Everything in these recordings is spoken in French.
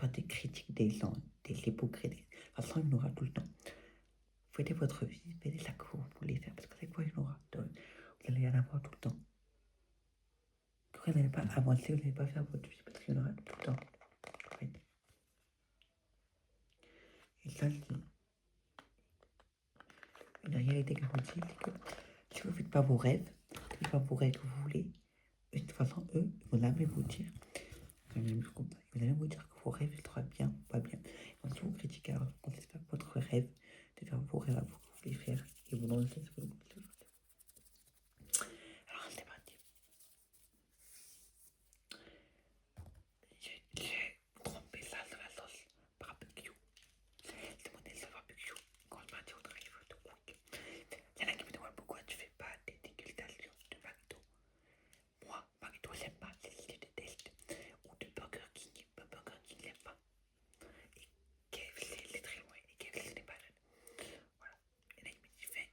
avoir des critiques des gens, des hypocrites. De toute façon, il y en aura tout le temps. Faites votre vie, faites ça que vous voulez faire, parce que c'est quoi il y en aura. Vous allez y en avoir tout le temps. Vous n'allez pas avancer, vous n'allez pas faire votre vie, parce qu'il y en aura tout le temps. En fait. Et ça, une réalité que je vous dis, c'est que si vous ne faites pas vos rêves, si vous ne faites pas vos rêves que vous voulez, de toute façon, eux, ils vont jamais vous dire. Ils vont jamais vous dire que vos rêves seront bien ou pas bien. Ils vont toujours vous critiquer. Alors, vous ne pas votre rêve, de faire vos rêves à vous, que vous voulez faire, et vous lancez ce que vous voulez. Alors, c'est parti. J'ai trompé ça de la sauce barbecue. C'est mon élève barbecue. Quand je partais au drive de quick, il y en a qui me demandent pourquoi tu fais pas des dégustations de McDo. Moi, McDo, j'aime pas, je déteste. Ou de Burger King. Burger King, j'aime pas. Et KFC, il est très loin. Et KFC n'est pas jeune. Voilà. Et là, il me dit, fais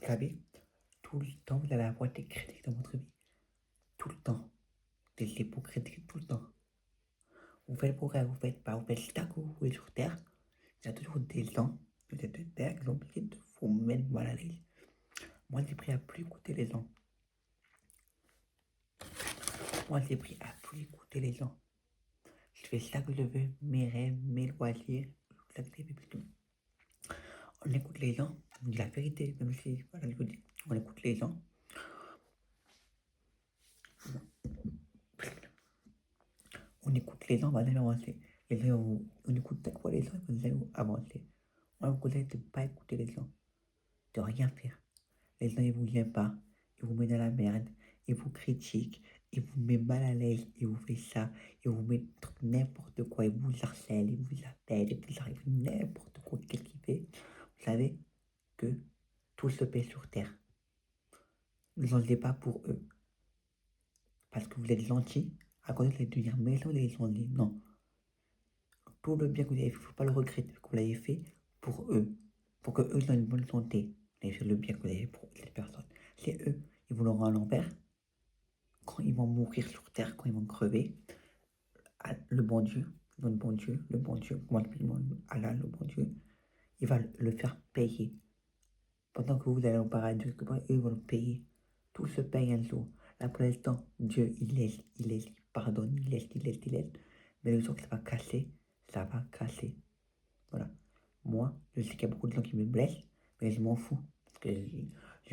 savez, tout le temps, vous allez avoir des critiques dans votre vie. Tout le temps. Des hypocrites tout le temps. Vous faites progrès, vous faites pas, vous faites ça que vous voulez sur Terre. Il y a toujours des gens, peut-être des pères, qui ont obligé de vous mettre mal à l'aise. Moi, j'ai pris à plus écouter les gens. Moi, j'ai pris à plus écouter les gens. Je fais ça que je veux, mes rêves, mes loisirs, ça que je veux plus. On écoute les gens, on dit la vérité, même si, voilà, je vous dis, on écoute les gens. On écoute les gens, on va jamais avancer. Les gens, on écoute chaque fois les gens, on va jamais avancer. On vous conseille de ne pas écouter les gens, de rien faire. Les gens, ils vous aiment pas, ils vous mettent dans la merde, ils vous critiquent, ils vous mettent mal à l'aise, ils vous font ça, ils vous mettent n'importe quoi, ils vous harcèlent, ils vous appellent, ils vous arrivent n'importe quoi, qu'est-ce qu'il fait. Vous savez que tout se paie sur terre. Ne changez pas pour eux. Parce que vous êtes gentil, à côté de dire méchant, les gens disent non. Tout le bien que vous avez fait, il ne faut pas le regretter, que vous l'avez fait pour eux, pour que eux aient une bonne santé. Vous avez fait le bien que vous avez fait pour ces personnes. C'est eux, ils vous l'auront à l'envers. Quand ils vont mourir sur terre, quand ils vont crever, le bon Dieu, le bon Dieu, le bon Dieu, Allah, le bon Dieu, il va le faire payer. Pendant que vous allez au paradis, eux ils vont le payer. Tout se paye un jour. Là, pour l'instant, Dieu, il laisse, il pardonne, il laisse. Mais le jour que ça va casser, ça va casser. Voilà. Moi, je sais qu'il y a beaucoup de gens qui me blessent, mais je m'en fous. Parce que je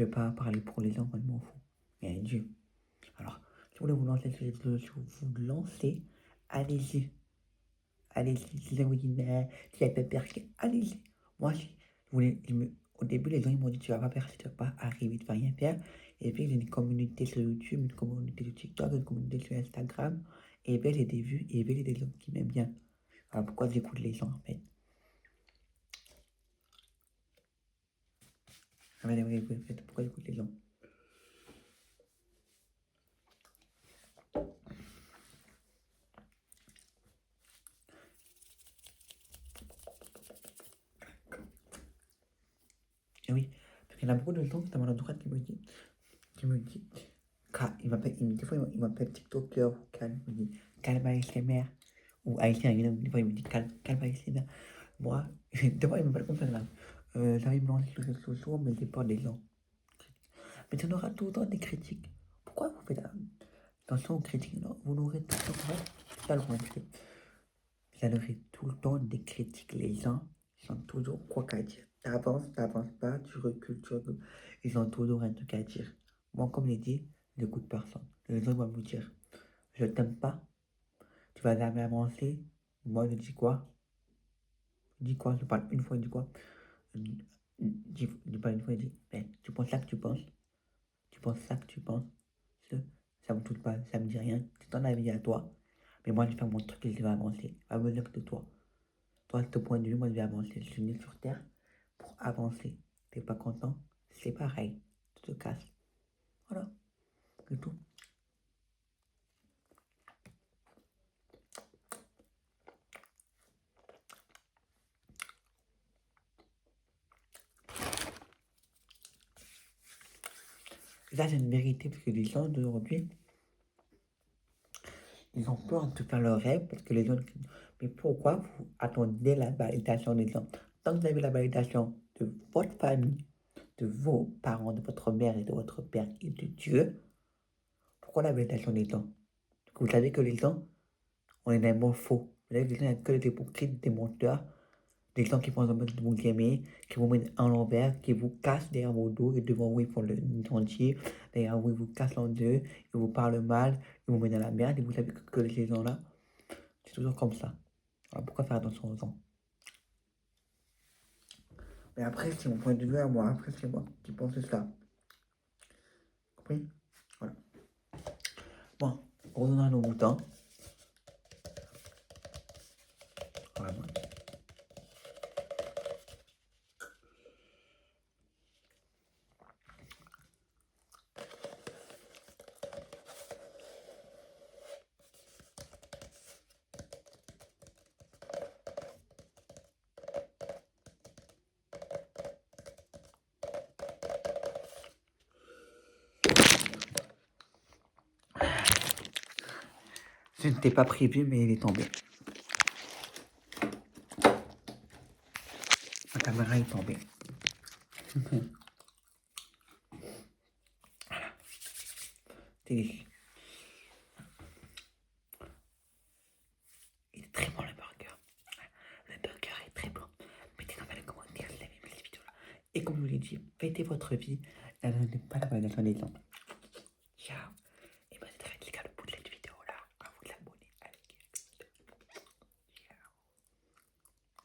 ne vais pas parler pour les gens, moi je m'en fous. Il y a un Dieu. Alors, si vous voulez vous lancer sur les réseaux sociaux, vous lancez, allez-y. Allez-y. Si vous dites, mais tu n'as pas percé, allez-y. Moi, si vous voulez, au début, les gens ils m'ont dit, tu vas pas percer, tu vas pas arriver, tu vas rien faire. Et puis, j'ai une communauté sur YouTube, une communauté sur TikTok, une communauté sur Instagram. Et puis, j'ai des vues, et puis, j'ai des gens qui m'aiment bien. Alors, pourquoi j'écoute les gens, en fait? Pourquoi j'écoute les gens? Et oui, parce qu'il y en a beaucoup de gens qui sont à droite qui me dit, des fois il m'appelle TikToker ou Calme, il me dit Calme ASMR, ou ASMR, des fois il me dit Calme ASMR. Moi, des fois il m'appelle comme ça là. J'arrive à me lancer sur les réseaux sociaux, mais j'ai peur des gens. Mais tu en auras tout le temps des critiques. Pourquoi vous faites attention aux critiques? Non, vous n'aurez tout le temps, c'est ça le problème. Vous aurez tout le temps des critiques. Les gens, ils ont toujours quoi qu'à dire. T'avances pas, tu recules, tu recules. Ils ont toujours un truc à dire. Moi, comme je l'ai dit, j'écoute personne. Les gens vont me dire, je t'aime pas, tu vas jamais avancer. Moi, je dis quoi? Je dis quoi? Je parle une fois, je dis quoi? Je parle une fois, je dis, ben, tu penses ça que tu penses? Tu penses ça que tu penses? Ça, ça me touche pas, ça me dit rien. C'est ton avis à toi. Mais moi, je fais mon truc et je vais avancer. Pas besoin de toi. Toi, de ton point de vue, moi, je vais avancer. Je suis né sur Terre pour avancer. T'es pas content? C'est pareil. Tu te casses. Voilà. C'est tout. Et ça, c'est une vérité parce que les gens d'aujourd'hui, ils ont peur de faire leurs rêves parce que les gens. Mais pourquoi vous attendez la validation des gens? Tant que vous avez la validation de votre famille, de vos parents, de votre mère et de votre père et de Dieu, pourquoi la validation des gens? Parce que vous savez que les gens, on est des mots faux. Vous savez que les gens, il n'y a que des hypocrites, des menteurs, des gens qui font semblant de vous aimer, qui vous mettent en l'envers, qui vous cassent derrière vos dos et devant vous, ils font le entier. Derrière vous, ils vous cassent en deux, ils vous parlent mal, ils vous mettent dans la merde. Et vous savez que ces gens-là, c'est toujours comme ça. Alors pourquoi faire attention aux gens? Mais après, c'est mon point de vue à moi. Après, c'est moi qui pense ça. Compris? Voilà. Bon, revenons à nos moutons. Voilà. Ce n'était pas prévu, mais il est tombé. La caméra est tombée. Délicieux. Il est très bon le burger. Le burger est très bon. Mettez-le dans les commentaires si vous avez aimé cette vidéo-là. Et comme je vous l'ai dit, fêtez votre vie. Ne donnez pas la validation des gens.